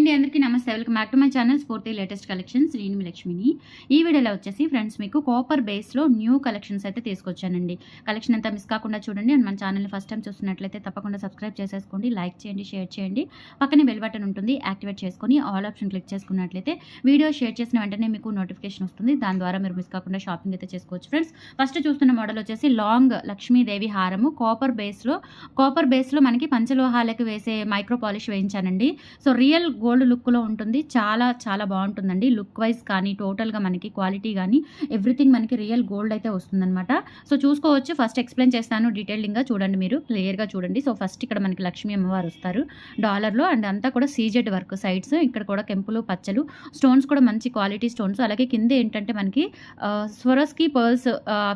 అండి, అందరికీ నమస్తే. Welcome back to my channel స్ఫూర్తి లేటెస్ట్ కలెక్షన్స్. నేను మీ లక్ష్మిని. ఈ వీడియోలో వచ్చేసి ఫ్రెండ్స్ మీకు కాపర్ బేస్లో న్యూ కలెక్షన్స్ అయితే తీసుకొచ్చానండి. కలెక్షన్ అంతా మిస్ కాకుండా చూడండి. అండ్ మన ఛానల్ని ఫస్ట్ టైం చూస్తున్నట్లయితే తప్పకుండా సబ్స్క్రైబ్ చేసేసుకోండి, లైక్ చేయండి, షేర్ చేయండి. పక్కనే బెల్ బటన్ ఉంటుంది, యాక్టివేట్ చేసుకొని ఆల్ ఆప్షన్ క్లిక్ చేసుకున్నట్లయితే వీడియో షేర్ చేసిన వెంటనే మీకు నోటిఫికేషన్ వస్తుంది. దాని ద్వారా మీరు మిస్ కాకుండా షాపింగ్ అయితే చేసుకోవచ్చు. ఫ్రెండ్స్ ఫస్ట్ చూస్తున్న మోడల్ వచ్చేసి లాంగ్ లక్ష్మీదేవి హారము కాపర్ బేస్లో మనకి పంచలోహాలకు వేసే మైక్రో పాలిష్ వేయించానండి. సో రియల్ గోల్డ్ లుక్లో ఉంటుంది. చాలా చాలా బాగుంటుందండి. లుక్ వైజ్ కానీ టోటల్గా మనకి క్వాలిటీ కానీ ఎవ్రీథింగ్ మనకి రియల్ గోల్డ్ అయితే వస్తుందన్నమాట. సో చూసుకోవచ్చు. ఫస్ట్ ఎక్స్ప్లెయిన్ చేస్తాను డీటెయిలింగ్గా, చూడండి, మీరు క్లియర్గా చూడండి. సో ఫస్ట్ ఇక్కడ మనకి లక్ష్మీ అమ్మవారు వస్తారు డాలర్లో, అండ్ అంతా కూడా సీజెడ్ వర్క్ సైడ్స్. ఇక్కడ కూడా కెంపులు పచ్చలు స్టోన్స్ కూడా మంచి క్వాలిటీ స్టోన్స్. అలాగే కింద ఏంటంటే మనకి స్వరస్కి పర్ల్స్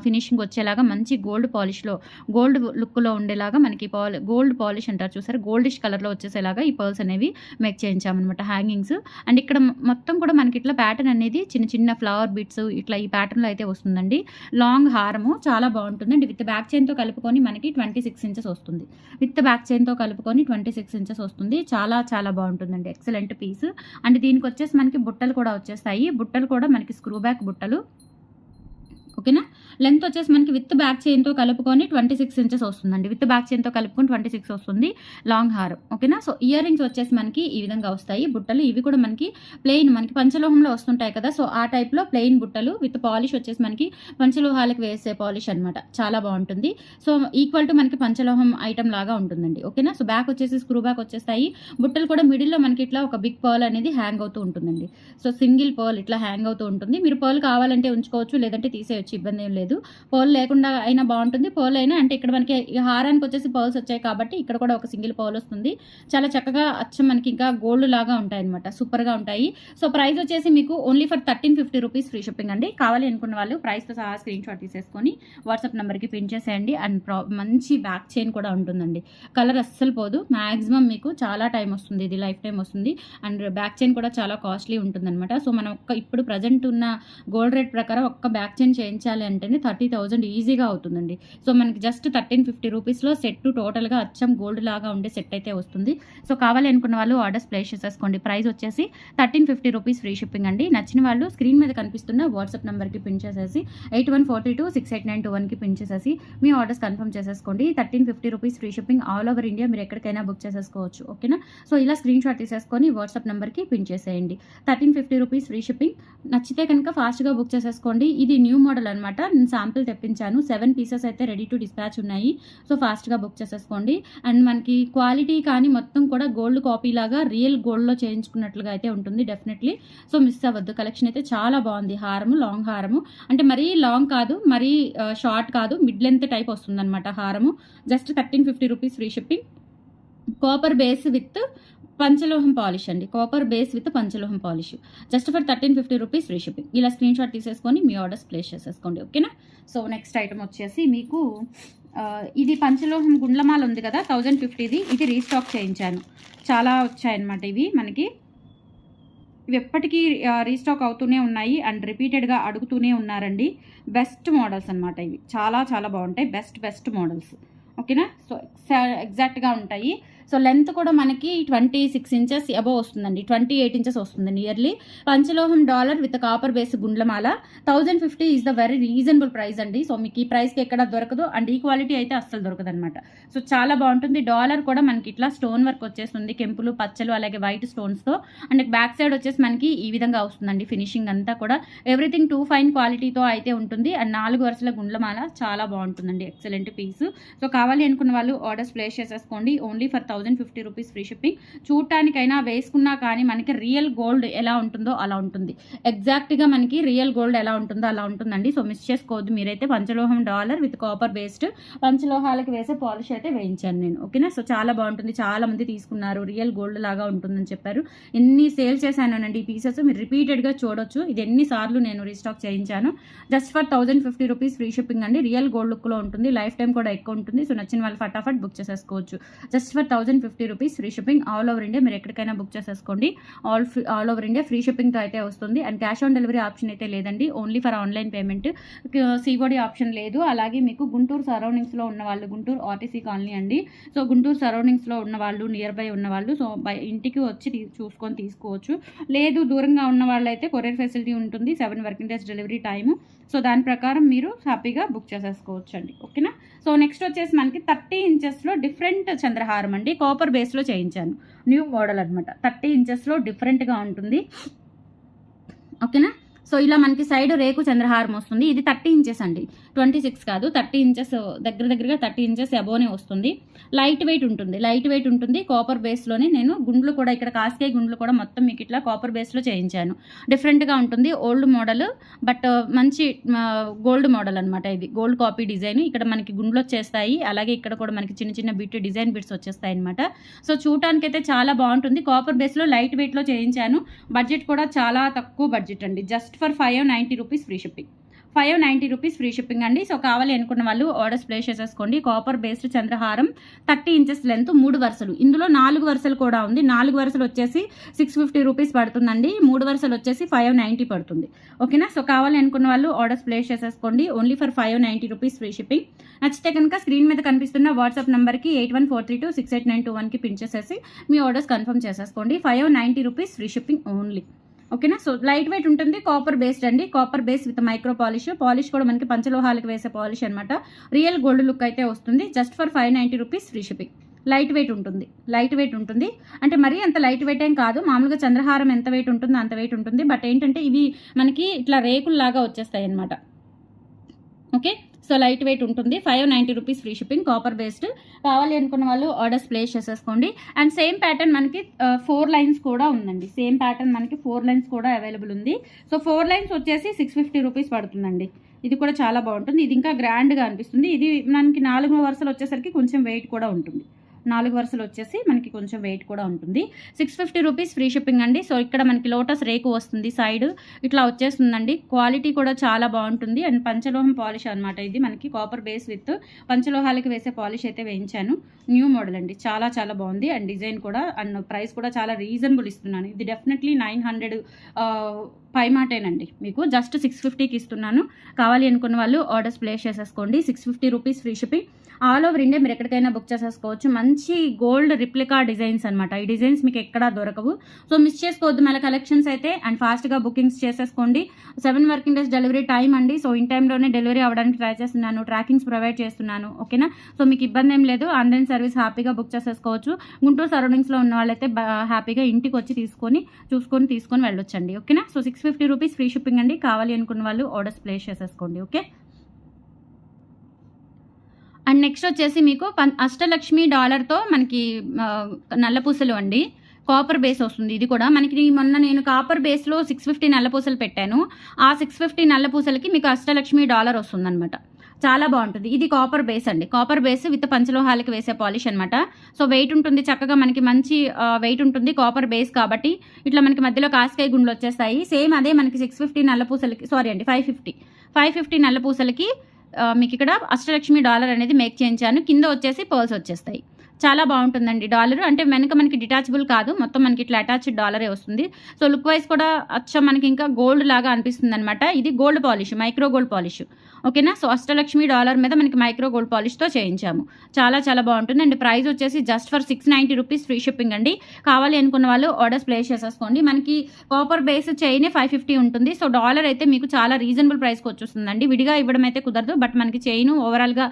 ఫినిషింగ్ వచ్చేలాగా మంచి గోల్డ్ పాలిష్లో గోల్డ్ లుక్లో ఉండేలాగా మనకి గోల్డ్ పాలిష్ అంటారు చూసారు, గోల్డిష్ కలర్లో వచ్చేసేలాగా ఈ పర్ల్స్ అనేవి మేక్ చేయించామన్నమాట, హ్యాంగింగ్స్. అండ్ ఇక్కడ మొత్తం కూడా మనకి ఇట్లా ప్యాటర్న్ అనేది చిన్న చిన్న ఫ్లవర్ బిట్స్ ఇట్లా ఈ ప్యాటర్న్లో అయితే వస్తుందండి. లాంగ్ హారము చాలా బాగుంటుంది. అండ్ విత్ బ్యాక్ చైన్తో కలుపుకొని మనకి 26 ఇంచెస్ వస్తుంది. విత్ బ్యాక్ చైన్తో కలుపుకొని 26 ఇంచెస్ వస్తుంది. చాలా చాలా బాగుంటుందండి. Excellent piece. అండ్ దీనికి వచ్చేసి మనకి బుట్టలు కూడా వచ్చేస్తాయి. బుట్టలు కూడా మనకి స్క్రూ బ్యాక్ బుట్టలు, ఓకేనా. లెంత్ వచ్చేసి మనకి విత్ బ్యాక్ చైన్తో కలుపుకొని 26 ఇంచెస్ వస్తుందండి. విత్ బ్యాక్ చైన్తో కలుపుకొని 26 వస్తుంది లాంగ్ హారం, ఓకేనా. సో ఇయర్ రింగ్స్ వచ్చేసి మనకి ఈ విధంగా వస్తాయి. బుట్టలు ఇవి కూడా మనకి ప్లెయిన్, మనకి పంచలోహంలో వస్తుంటాయి కదా, సో ఆ టైప్లో ప్లెయిన్ బుట్టలు విత్ పాలిష్ వచ్చేసి మనకి పంచలోహాలకు వేసే పాలిష్ అనమాట. చాలా బాగుంటుంది. సో ఈక్వల్ టు మనకి పంచలోహం ఐటమ్ లాగా ఉంటుందండి, ఓకేనా. సో బ్యాక్ వచ్చేసి స్క్రూ బ్యాక్ వచ్చేస్తాయి. బుట్టలు కూడా మిడిల్లో మనకి ఇట్లా ఒక బిగ్ పర్ల్ అనేది హ్యాంగ్ అవుతూ ఉంటుందండి. సో సింగిల్ పర్ల్ ఇట్లా హ్యాంగ్ అవుతూ ఉంటుంది. మీరు పర్ల్ కావాలంటే ఉంచుకోవచ్చు, లేదంటే తీసేయచ్చు, ఇబ్బంది ఏం లేదు. పర్ల్ లేకుండా అయినా బాగుంటుంది, పర్ల్ అయినా. అంటే ఇక్కడ మనకి హారానికి వచ్చేసి పర్ల్స్ వచ్చాయి కాబట్టి ఇక్కడ కూడా ఒక సింగిల్ పర్ల్ వస్తుంది. చాలా చక్కగా అచ్చం మనకి ఇంకా గోల్డ్ లాగా ఉంటాయి అనమాట, సూపర్గా ఉంటాయి. సో ప్రైస్ వచ్చేసి మీకు only for 1350 rupees free shipping అండి. కావాలి అనుకున్న వాళ్ళు ప్రైస్తో సహా స్క్రీన్ షాట్ తీసేసుకొని వాట్సాప్ నెంబర్కి పిన్ చేసేయండి. అండ్ మంచి బ్యాక్ చైన్ కూడా ఉంటుందండి. కలర్ అస్సలు పోదు. మ్యాక్సిమం మీకు చాలా టైం వస్తుంది, ఇది లైఫ్ టైం వస్తుంది. అండ్ బ్యాక్ చైన్ కూడా చాలా కాస్ట్లీ ఉంటుందన్నమాట. సో మనం ఇప్పుడు ప్రజెంట్ ఉన్న గోల్డ్ రేట్ ప్రకారం ఒక్క బ్యాక్ చైన్ చేయించాలి అంటేనే 30,000 ఈజీగా అవుతుందండి. సో మనకి జస్ట్ 1350 రూపీస్లో సెట్ టోటల్గా అచ్చం గోల్డ్ లాగా ఉండే సెట్ అయితే వస్తుంది. సో కావాలి అనుకున్న వాళ్ళు ఆర్డర్స్ ప్లేస్ చేసేసుకోండి. ప్రైస్ వచ్చేసి 1350 రూపీస్ ఫ్రీ షిప్పింగ్ అండి. నచ్చిన వాళ్ళు స్క్రీన్ మీద కనిపిస్తున్న వాట్సాప్ నెంబర్కి పిన్ చేసేసి 8142268921కి పిన్ చేసేసి మీ ఆర్డర్స్ కన్ఫర్మ్ చేసేసుకోండి. 1350 rupees free shipping all over India, మీరు ఎక్కడికైనా బుక్ చేసేసుకోవచ్చు, ఓకేనా. సో ఇలా స్క్రీన్ షాట్ తీసేసుకొని వాట్సాప్ నెంబర్కి పిన్ చేసేయండి. 1350 రూపీస్ ఫ్రీ షిప్పింగ్. నచ్చితే కనుక ఫాస్ట్గా బుక్ చేసేసుకోండి. ఇది న్యూ మోడల్ అనమాట. నేను శాంపిల్ తెప్పించాను. 7 పీసెస్ అయితే రెడీ టు డిస్పాచ్ ఉన్నాయి. సో ఫాస్ట్గా బుక్ చేసేసుకోండి. అండ్ మనకి క్వాలిటీ కానీ మొత్తం కూడా గోల్డ్ కాపీ లాగా రియల్ గోల్డ్లో చేయించుకున్నట్లుగా అయితే ఉంటుంది డెఫినెట్లీ. సో మిస్ అవ్వద్దు. కలెక్షన్ అయితే చాలా బాగుంది. హారము లాంగ్ హారము, అంటే మరీ లాంగ్ కాదు, మరీ షార్ట్ కాదు, మిడ్ లెంత్ టైప్ వస్తుందన్నమాట హారము. Just 1350 rupees free shipping. Copper base with panchaloham polish అండి. Copper base with panchaloham polish just for 1350 rupees free shipping. ఇలా స్క్రీన్ షాట్ తీసేసుకొని మీ ఆర్డర్స్ ప్లేస్ చేసేసుకోండి, ఓకేనా. సో నెక్స్ట్ ఐటమ్ వచ్చేసి మీకు ఇది పంచలోహం గుండ్లమాల ఉంది కదా 1050ది, ఇది రీస్టాక్ చేయించాను. చాలా వచ్చాయన్నమాట ఇవి మనకి. ఇవి ఎప్పటికీ రీస్టాక్ అవుతూనే ఉన్నాయి అండ్ రిపీటెడ్గా అడుగుతూనే ఉన్నారండి. బెస్ట్ మోడల్స్ అనమాట ఇవి. చాలా చాలా బాగుంటాయి. బెస్ట్ మోడల్స్, ఓకేనా. సో ఎగ్జాక్ట్గా ఉంటాయి. సో లెంత్ కూడా మనకి 26 ఇంచెస్ అబోవ్ వస్తుందండి. 28 ఇంచెస్ వస్తుంది nearly. Panchaloham dollar with copper base గుండ్లమాల 1050 is the very reasonable price అండి. సో మీకు ఈ ప్రైస్కి ఎక్కడ దొరకదు. అండ్ ఈ క్వాలిటీ అయితే అస్సలు దొరకదు అనమాట. సో చాలా బాగుంటుంది. డాలర్ కూడా మనకి ఇట్లా స్టోన్ వర్క్ వచ్చేస్తుంది, కెంపులు పచ్చలు అలాగే వైట్ స్టోన్స్తో. అండ్ బ్యాక్ సైడ్ వచ్చేసి మనకి ఈ విధంగా వస్తుందండి. ఫినిషింగ్ అంతా కూడా ఎవ్రీథింగ్ 2 ఫైన్ క్వాలిటీతో అయితే ఉంటుంది. అండ్ 4 వరుసల గుండ్లమాల చాలా బాగుంటుందండి. Excellent piece. సో కావాలి అనుకున్న వాళ్ళు ఆర్డర్స్ ప్లేస్ చేసేసుకోండి. Only for 1050 rupees free shipping. చూడటానికైనా వేసుకున్నా కానీ మనకి రియల్ గోల్డ్ ఎలా ఉంటుందో అలా ఉంటుంది. ఎగ్జాక్ట్గా మనకి రియల్ గోల్డ్ ఎలా ఉంటుందో అలా ఉంటుందండి. సో మిస్ చేసుకోవద్దు మీరైతే. పంచలోహం డాలర్ విత్ కాపర్ బేస్డ్ పంచలోహాలకు వేసే పాలిష్ అయితే వేయించాను నేను, ఓకేనా. సో చాలా బాగుంటుంది. చాలా మంది తీసుకున్నారు, రియల్ గోల్డ్ లాగా ఉంటుందని చెప్పారు. ఎన్ని సేల్ చేశానండి ఈ పీసెస్, మీరు రిపీటెడ్గా చూడొచ్చు. ఇది ఎన్నిసార్లు నేను రీస్టాక్ చేయించాను. Just for 1050 rupees free shipping అండి. రియల్ గోల్డ్ లుక్లో ఉంటుంది. లైఫ్ టైం కూడా ఎక్కువ ఉంటుంది. సో నచ్చిన వాళ్ళు ఫటాఫట్ బుక్ చేసేసుకోవచ్చు. Just for 1050 rupees free shipping. All over India మీరు ఎక్కడికైనా బుక్ చేసేసుకోండి. ఆల్ ఓవర్ ఇండియా ఫ్రీ షిప్పింగ్తో అయితే వస్తుంది. And cash on delivery option అయితే లేదండి, only for online payment. COD option లేదు. అలాగే మీకు గుంటూరు సరౌండింగ్స్లో ఉన్న వాళ్ళు, గుంటూరు ఆర్టీసీ కాలనీ అండి, సో గుంటూరు సరౌండింగ్స్లో ఉన్న వాళ్ళు, నియర్ బై ఉన్న వాళ్ళు సో ఇంటికి వచ్చి చూసుకొని తీసుకోవచ్చు. లేదు దూరంగా ఉన్న వాళ్ళైతే కొరియర్ ఫెసిలిటీ ఉంటుంది, 7 working days delivery time. So దాని ప్రకారం మీరు హ్యాపీగా బుక్ చేసేసుకోవచ్చు అండి. ఓకేనా. సో నెక్స్ట్ వచ్చేసి మనకి 30 ఇంచెస్లో డిఫరెంట్ చంద్రహారం అండి, కాపర్ బేస్లో చేయించాను. న్యూ మోడల్ అనమాట, 30 ఇంచెస్లో డిఫరెంట్గా ఉంటుంది. ఓకేనా. సో ఇలా మనకి సైడ్ రేకు చంద్రహారం వస్తుంది. ఇది 30 ఇంచెస్ అండి, 26 కాదు, 30 ఇంచెస్, దగ్గరగా 30 ఇంచెస్ అబోనే వస్తుంది. లైట్ వెయిట్ ఉంటుంది. కాపర్ బేస్లోనే నేను గుండ్లు కూడా, ఇక్కడ కాస్కే గుండ్లు కూడా మొత్తం మీకు ఇట్లా కాపర్ బేస్లో చేయించాను. డిఫరెంట్గా ఉంటుంది, ఓల్డ్ మోడల్ బట్ మంచి గోల్డ్ మోడల్ అనమాట. ఇది గోల్డ్ కాపీ డిజైన్. ఇక్కడ మనకి గుండ్లు వచ్చేస్తాయి, అలాగే ఇక్కడ కూడా మనకి చిన్న చిన్న డిజైన్ బిట్స్ వచ్చేస్తాయి అనమాట. సో చూడటానికి అయితే చాలా బాగుంటుంది. కాపర్ బేస్లో లైట్ వెయిట్లో చేయించాను. బడ్జెట్ కూడా చాలా తక్కువ బడ్జెట్ అండి, just for 590 rupees free shipping. 590 rupees free shipping అండి. సో కావాలి అనుకున్న వాళ్ళు ఆర్డర్స్ ప్లేస్ చేసేసుకోండి. కాపర్ బేస్డ్ చంద్రహారం 30 ఇంచెస్ లెంత్, 3 వరుసలు. ఇందులో 4 వరుసలు కూడా ఉంది. 4 వరుసలు వచ్చేసి 650 రూపీస్ పడుతుందండి, 3 వరుసలు వచ్చేసి 590 పడుతుంది. ఓకేనా. సో కావాలి అనుకున్న వాళ్ళు ఆర్డర్స్ ప్లేస్ చేసేసుకోండి, only for 590 rupees free shipping. నచ్చితే కనుక స్క్రీన్ మీద కనిపిస్తున్న వాట్సాప్ నెంబర్కి 8143268921కి పిన్ చేసేసి మీ ఆర్డర్స్ కన్ఫర్మ్ చేసేసుకోండి. 590 రూపీస్ ఫ్రీ షిప్పింగ్ ఓన్లీ. ఓకేనా. సో లైట్ వెయిట్ ఉంటుంది, కాపర్ బేస్డ్ అండి, copper base with micro polish కూడా మనకి పంచలోహాలకు వేసే పాలిష్ అనమాట. రియల్ గోల్డ్ లుక్ అయితే వస్తుంది. Just for 590 rupees free shipping. Light weight ఉంటుంది అంటే మరీ అంత లైట్ వెయిట్ ఏం కాదు, మామూలుగా చంద్రహారం ఎంత వెయిట్ ఉంటుందో అంత వెయిట్ ఉంటుంది. బట్ ఏంటంటే ఇవి మనకి ఇట్లా రేకుల్లాగా వచ్చేస్తాయి అనమాట. ఓకే. సో లైట్ వెయిట్ ఉంటుంది. 590 rupees free shipping, copper based. కావాలి అనుకున్న వాళ్ళు ఆర్డర్స్ ప్లేస్ చేసేసుకోండి. అండ్ సేమ్ ప్యాటర్న్ మనకి 4 లైన్స్ కూడా ఉందండి. సేమ్ ప్యాటర్న్ మనకి 4 లైన్స్ కూడా అవైలబుల్ ఉంది. సో 4 లైన్స్ వచ్చేసి 650 రూపీస్ పడుతుందండి. ఇది కూడా చాలా బాగుంటుంది. ఇది ఇంకా గ్రాండ్గా అనిపిస్తుంది. ఇది మనకి 4 వరుసలు వచ్చేసరికి కొంచెం వెయిట్ కూడా ఉంటుంది. 4 వరుసలు వచ్చేసి మనకి కొంచెం వెయిట్ కూడా ఉంటుంది. 650 రూపీస్ ఫ్రీ షిప్పింగ్ అండి. సో ఇక్కడ మనకి లోటస్ రేకు వస్తుంది, సైడ్ ఇట్లా వచ్చేస్తుందండి. క్వాలిటీ కూడా చాలా బాగుంటుంది. అండ్ పంచలోహం పాలిష్ అనమాట. ఇది మనకి కాపర్ బేస్ విత్ పంచలోహాలకి వేసే పాలిష్ అయితే వేయించాను. న్యూ మోడల్ అండి, చాలా చాలా బాగుంది. అండ్ డిజైన్ కూడా, అండ్ ప్రైస్ కూడా చాలా రీజనబుల్ ఇస్తున్నాను. ఇది డెఫినెట్లీ 900 పైమాటేనండి, మీకు జస్ట్ 650కి ఇస్తున్నాను. కావాలి అనుకున్న వాళ్ళు ఆర్డర్స్ ప్లేస్ చేసేసుకోండి. 650 rupees free shipping. All over India మీరు ఎక్కడికైనా బుక్ చేసేసుకోవచ్చు. మంచి గోల్డ్ రిప్లికా డిజైన్స్ అనమాట. ఈ డిజైన్స్ మీకు ఎక్కడా దొరకవు. సో మిస్ చేసుకోవద్దు మన కలెక్షన్స్ అయితే. అండ్ ఫాస్ట్గా బుకింగ్స్ చేసేసుకోండి. 7 వర్కింగ్ డేస్ డెలివరీ టైం అండి. సో ఇన్ టైంలోనే డెలివరీ అవ్వడానికి ట్రై చేస్తున్నాను, ట్రాకింగ్స్ ప్రొవైడ్ చేస్తున్నాను. ఓకేనా. సో మీకు ఇబ్బంది ఏం లేదు, ఆన్లైన్ సర్వీస్ హ్యాపీగా బుక్ చేసేసుకోవచ్చు. గుంటూరు సరౌండింగ్స్లో ఉన్న వాళ్ళైతే హ్యాపీగా ఇంటికి వచ్చి తీసుకొని వెళ్ళొచ్చండి. ఓకేనా. సో 650 రూపీస్ ఫ్రీ షిప్పింగ్ అండి. కావాలి అనుకున్న వాళ్ళు ఆర్డర్స్ ప్లేస్ చేసేసుకోండి. ఓకే. అండ్ నెక్స్ట్ వచ్చేసి మీకు అష్టలక్ష్మి డాలర్తో మనకి నల్లపూసలు అండి, కాపర్ బేస్ వస్తుంది. ఇది కూడా మనకి మొన్న నేను కాపర్ బేస్లో 650 నల్లపూసలు పెట్టాను. ఆ 650 నల్లపూసలకి మీకు అష్టలక్ష్మి డాలర్ వస్తుందన్నమాట. చాలా బాగుంటుంది. ఇది కాపర్ బేస్ అండి, కాపర్ బేస్ విత్ పంచలోహాలకి వేసే పాలిష్ అనమాట. సో వెయిట్ ఉంటుంది, చక్కగా మనకి మంచి వెయిట్ ఉంటుంది. కాపర్ బేస్ కాబట్టి ఇట్లా మనకి మధ్యలో కాస్కాయ గుండ్లు వచ్చేస్తాయి. సేమ్ అదే మనకి 650 నల్లపూసలకి, 550 నల్లపూసలకి మీకు ఇక్కడ అష్టలక్ష్మి డాలర్ అనేది మేక్ చేయించాను. కింద వచ్చేసి పర్ల్స్ వచ్చేస్తాయి. చాలా బాగుంటుందండి డాలర్. అంటే వెనక మనకి డిటాచబుల్ కాదు, మొత్తం మనకి ఇట్లా అటాచ్డ్ డాలరే వస్తుంది. సో లుక్ వైజ్ కూడా అచ్చం మనకి ఇంకా గోల్డ్ లాగా అనిపిస్తుంది అనమాట. ఇది gold polish, micro gold polish. ఓకేనా. సో అష్టలక్ష్మి డాలర్ మీద మనకి మైక్రో గోల్డ్ పాలిష్తో చేయించాము. చాలా చాలా బాగుంటుంది. అండ్ ప్రైస్ వచ్చేసి just for 690 rupees free shipping అండి. కావాలి అనుకున్న వాళ్ళు ఆర్డర్స్ ప్లేస్ చేసేసుకోండి. మనకి కాపర్ బేస్ చైనే 550 ఉంటుంది. సో డాలర్ అయితే మీకు చాలా రీజనబుల్ ప్రైస్కి వచ్చేస్తుందండి. విడిగా ఇవ్వడం అయితే కుదరదు, బట్ మనకి చైన్ ఓవరాల్గా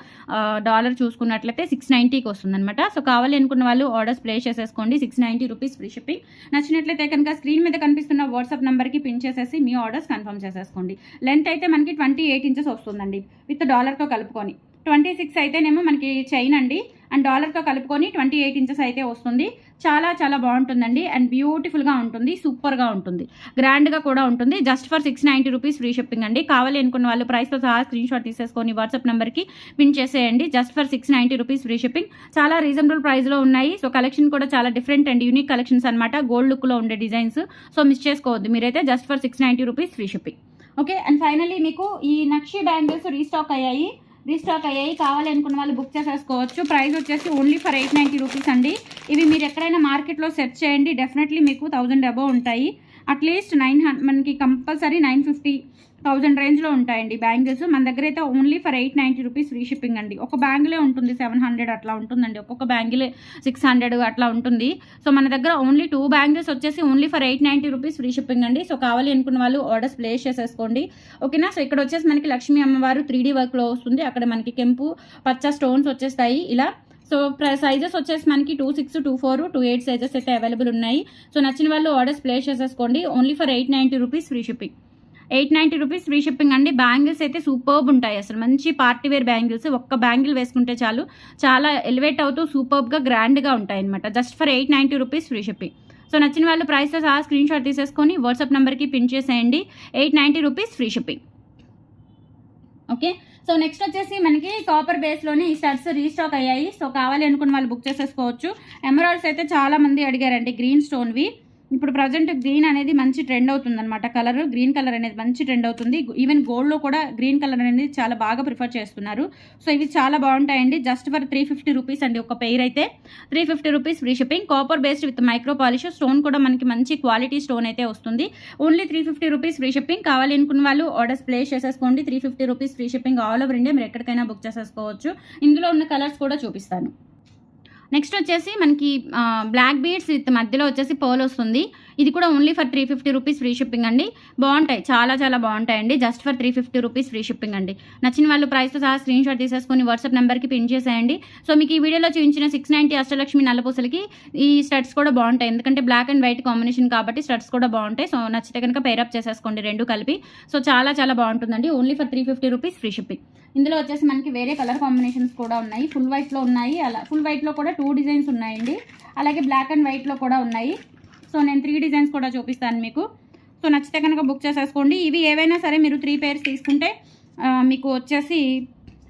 డాలర్ చూసుకున్నట్లయితే 690కి వస్తుంది అనమాట. సో కావాలి అనుకున్న వాళ్ళు ఆర్డర్స్ ప్లేస్ చేసేసుకోండి. 690 రూపీస్ ఫ్రీ షిప్పింగ్. నచ్చినట్లయితే కనుక స్క్రీన్ మీద కనిపిస్తున్న వాట్సాప్ నెంబర్కి పిన్ చేసేసి మీ ఆర్డర్స్ కన్ఫర్మ్ చేసేసుకోండి. లెంత్ అయితే మనకి 28 ఇంచెస్ వస్తుందండి విత్ డాలర్తో కలుపుకొని. 26 అయితేనేమో మనకి చైన్ అండి, అండ్ డాలర్తో కలుపుకొని 28 ఇంచెస్ అయితే వస్తుంది. చాలా చాలా బాగుంటుందండి. అండ్ బ్యూటిఫుల్గా ఉంటుంది, సూపర్గా ఉంటుంది, గ్రాండ్గా కూడా ఉంటుంది. Just for 690 rupees free shipping అండి. కావాలి అనుకున్న వాళ్ళు ప్రైస్తో సహా స్క్రీన్ షాట్ తీసేసుకొని వాట్సాప్ నెంబర్కి పిన్ చేసేయండి. Just for 690 rupees free shipping. చాలా రీజనబుల్ ప్రైస్లో ఉన్నాయి. సో కలెక్షన్ కూడా చాలా డిఫరెంట్ అండ్ యూనిక్ కలెక్షన్స్ అనమాట, గోల్డ్ లుక్లో ఉండే డిజైన్స్. సో మిస్ చేసుకోవద్దు మీరైతే. Just for 690 rupees free shipping. Okay. And finally మీకు ఈ నక్షి బ్యాంగిల్స్ రీస్టాక్ అయ్యాయి. రీస్టాక్ అయ్యాయి. కావాలి అనుకున్న వాళ్ళు బుక్ చేసేసుకోవచ్చు. ప్రైస్ వచ్చేసి ఓన్లీ ఫర్ 890 రూపీస్ అండి. ఇవి మీరు ఎక్కడైనా మార్కెట్లో సెర్చ్ చేయండి, డెఫినెట్లీ మీకు 1000 అబోవ్ ఉంటాయి. అట్లీస్ట్ 900 మనకి కంపల్సరీ 950 1000 రేంజ్లో ఉంటాయండి బ్యాంగిల్స్. మన దగ్గర అయితే only for 890 rupees free shipping అండి. ఒక బ్యాంగిలే ఉంటుంది 700 అట్లా ఉంటుందండి, ఒక్కొక్క బ్యాంగిలే 600 అట్లా ఉంటుంది. సో మన దగ్గర ఓన్లీ 2 బ్యాంగిల్స్ వచ్చేసి only for 890 rupees free shipping అండి. సో కావాలి అనుకున్న వాళ్ళు ఆర్డర్స్ ప్లేస్ చేసేసుకోండి, ఓకేనా. సో ఇక్కడ వచ్చేసి మనకి లక్ష్మీ అమ్మవారు 3D వర్క్లో వస్తుంది. అక్కడ మనకి కెంపు పచ్చ స్టోన్స్ వచ్చేస్తాయి ఇలా. సో సైజెస్ వచ్చేసి మనకి 26, 24, 28 సైజెస్ అయితే అవైలబుల్ ఉన్నాయి. సో నచ్చిన వాళ్ళు ఆర్డర్స్ ప్లేస్ చేసేసుకోండి. Only for 890 rupees free shipping. 890 rupees free shipping అండి. బ్యాంగిల్స్ అయితే సూపర్బ్ ఉంటాయి, అసలు మంచి పార్టీ వేర్ బ్యాంగిల్స్. ఒక్క బ్యాంగిల్ వేసుకుంటే చాలు, చాలా ఎలివేట్ అవుతూ సూపర్బ్గా గ్రాండ్గా ఉంటాయి అనమాట. Just for 890 rupees free shipping. So నచ్చిన వాళ్ళు ప్రైసెస్ ఆ స్క్రీన్ షాట్ తీసేసుకొని వాట్సాప్ నెంబర్కి పిన్ చేసేయండి. 890 rupees free shipping, okay. So next వచ్చేసి మనకి కాపర్ బేస్లోనే ఈ స్టడ్స్ రీస్టాక్ అయ్యాయి. సో కావాలి అనుకున్న వాళ్ళు బుక్ చేసేసుకోవచ్చు. ఎమరాల్డ్స్ అయితే చాలా మంది అడిగారండి, గ్రీన్ స్టోన్వి. ఇప్పుడు ప్రజెంట్ గ్రీన్ అనేది మంచి ట్రెండ్ అవుతుంది అనమాట. కలర్ గ్రీన్ కలర్ అనేది మంచి ట్రెండ్ అవుతుంది. ఈవెన్ గోల్డ్లో కూడా గ్రీన్ కలర్ అనేది చాలా బాగా ప్రిఫర్ చేస్తున్నారు. సో ఇవి చాలా బాగుంటాయండి. జస్ట్ ఫర్ 350 రూపీస్ అండి ఒక పెయిర్ అయితే. 350 rupees free shipping. Copper based with micro polish. Stone కూడా మనకి మంచి క్వాలిటీ స్టోన్ అయితే వస్తుంది. Only 350 rupees free shipping. కావాలి అనుకున్న వాళ్ళు ఆర్డర్స్ ప్లేస్ చేసేసుకోండి. 350 rupees free shipping all over India. మీరు ఎక్కడికైనా బుక్ చేసేసుకోవచ్చు. ఇందులో ఉన్న కలర్స్ కూడా చూపిస్తాను. నెక్స్ట్ వచ్చేసి మనకి బ్లాక్ బీడ్స్ విత్ మధ్యలో వచ్చేసి పర్ల్ వస్తుంది. ఇది కూడా only for 350 rupees free shipping అండి. బాగుంటాయి, చాలా చాలా బాగుంటాయండి. Just for 350 rupees free shipping అండి. నచ్చిన వాళ్ళు ప్రైస్తో సహా స్క్రీన్ షాట్ తీసేసుకొని వాట్సాప్ నెంబర్కి పిన్ చేసేయండి. సో మీకు ఈ వీడియోలో చూపించిన 690 అష్టలక్ష్మి నల్లపూసలకి ఈ స్టడ్స్ కూడా బాగుంటాయి, ఎందుకంటే బ్లాక్ అండ్ వైట్ కాంబినేషన్ కాబట్టి స్టడ్స్ కూడా బాగుంటాయి. సో నచ్చితే కనుక పేరప్ చేసేసుకోండి రెండు కలిపి. సో చాలా చాలా బాగుంటుందండి. Only for 350 rupees free shipping. ఇందులో వచ్చేసి మనకి వేరే కలర్ కాంబినేషన్స్ కూడా ఉన్నాయి. ఫుల్ వైట్లో ఉన్నాయి, అలా ఫుల్ వైట్లో కూడా 2 డిజైన్స్ ఉన్నాయండి. అలాగే బ్లాక్ అండ్ వైట్లో కూడా ఉన్నాయి. సో నేను 3 డిజైన్స్ కూడా చూపిస్తాను మీకు. సో నచ్చితే కనుక బుక్ చేసేసుకోండి. ఇవి ఏవైనా సరే మీరు 3 పేర్స్ తీసుకుంటే మీకు వచ్చేసి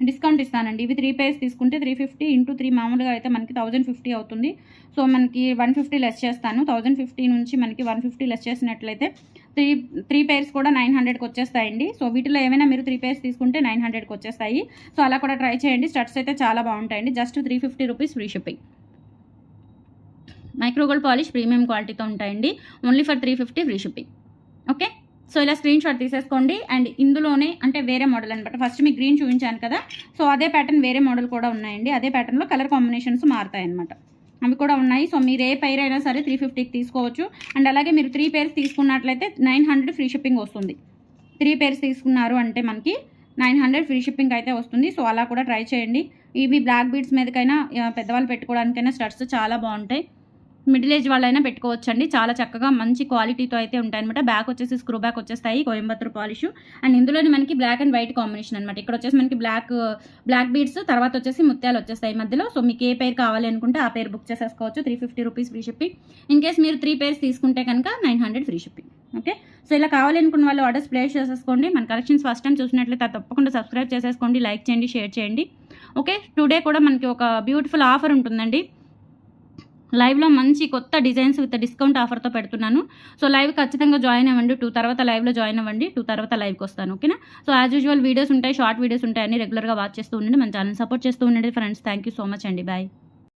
డిస్కౌంట్ ఇస్తానండి. ఇవి 3 పేర్స్ తీసుకుంటే 350 × 3 మామూలుగా అయితే మనకి 1050 అవుతుంది. సో మనకి 150 లెస్ చేస్తాను. 1050 నుంచి మనకి 150 లెస్ చేసినట్లయితే 3 పేర్స్ కూడా 900కి వచ్చేస్తాయండి. సో వీటిలో ఏమైనా మీరు 3 పేర్స్ తీసుకుంటే 900కి వచ్చేస్తాయి. సో అలా కూడా ట్రై చేయండి. స్టడ్స్ అయితే చాలా బాగుంటాయండి. Just 350 rupees free shipping. Micro gold polish premium క్వాలిటీతో ఉంటాయండి. Only for 350 free shipping, okay. So ఇలా స్క్రీన్ షాట్ తీసేసుకోండి. అండ్ ఇందులోనే అంటే వేరే మోడల్ అనమాట. ఫస్ట్ మీకు గ్రీన్ చూపించాను కదా, సో అదే ప్యాటర్న్ వేరే మోడల్ కూడా ఉన్నాయండి. అదే ప్యాటర్న్లో కలర్ కాంబినేషన్స్ మారుతాయి అనమాట, అవి కూడా ఉన్నాయి. సో మీరు ఏ పైర్ అయినా సరే 350కి తీసుకోవచ్చు. అండ్ అలాగే మీరు 3 పేర్స్ తీసుకున్నట్లయితే 900 ఫ్రీ షిప్పింగ్ వస్తుంది. 3 పేర్స్ తీసుకున్నారు అంటే మనకి 900 ఫ్రీ షిప్పింగ్ అయితే వస్తుంది. సో అలా కూడా ట్రై చేయండి. ఇవి బ్లాక్ బీడ్స్ మీదకైనా పెద్దవాళ్ళు పెట్టుకోవడానికైనా స్టడ్స్ చాలా బాగుంటాయి. మిడిల్ ఏజ్ వాళ్ళైనా పెట్టుకోవచ్చండి. చాలా చక్కగా మంచి క్వాలిటీతో అయితే ఉంటాయన్నమాట. బ్యాక్ వచ్చేసి స్క్రూ బ్యాక్ వచ్చేస్తాయి, కోయంబత్తూర్ పాలిష్. అండ్ ఇందులోని మనకి బ్లాక్ అండ్ వైట్ కాంబినేషన్ అనమాట. ఇక్కడ వచ్చేసి మనకి బ్లాక్ బీడ్స్, తర్వాత వచ్చేసి ముత్యాలు వచ్చేస్తాయి మధ్యలో. సో మీకు ఏ పేరు కావాలి అనుకుంటే ఆ పేరు బుక్ చేసేసుకోవచ్చు. 350 rupees free shipping. In case మీరు 3 పేర్స్ తీసుకుంటే కనుక 900 ఫ్రీ షిప్పింగ్, ఓకే. సో ఇలా కావాలి అనుకున్న వాళ్ళు ఆర్డర్స్ ప్లేస్ చేసేసుకోండి. మన కలెక్షన్స్ ఫస్ట్ టైం చూసినట్లయితే తప్పకుండా సబ్స్క్రైబ్ చేసేసుకోండి, లైక్ చేయండి, షేర్ చేయండి, ఓకే. టుడే కూడా మనకి ఒక బ్యూటిఫుల్ ఆఫర్ ఉంటుందండి. లైవ్లో మంచి కొత్త డిజైన్స్ విత్ డిస్కౌంట్ ఆఫర్తో పెడుతున్నాను. సో లైవ్ ఖచ్చితంగా జాయిన్ అవ్వండి. 2 తర్వాత లైవ్లో జాయిన్ అవ్వండి. 2 తర్వాత లైవ్కి వస్తాను, ఓకేనా. సో యాజ్ యూజువల్ వీడియోస్ ఉంటాయి, షార్ట్ వీడియోస్ ఉంటాయి, అన్ని రెగ్యులర్గా వాచ్ చేస్తూ ఉండండి. మన ఛానల్ సపోర్ట్ చేస్తూ ఉండండి friends. Thank you so much అండి. బాయ్.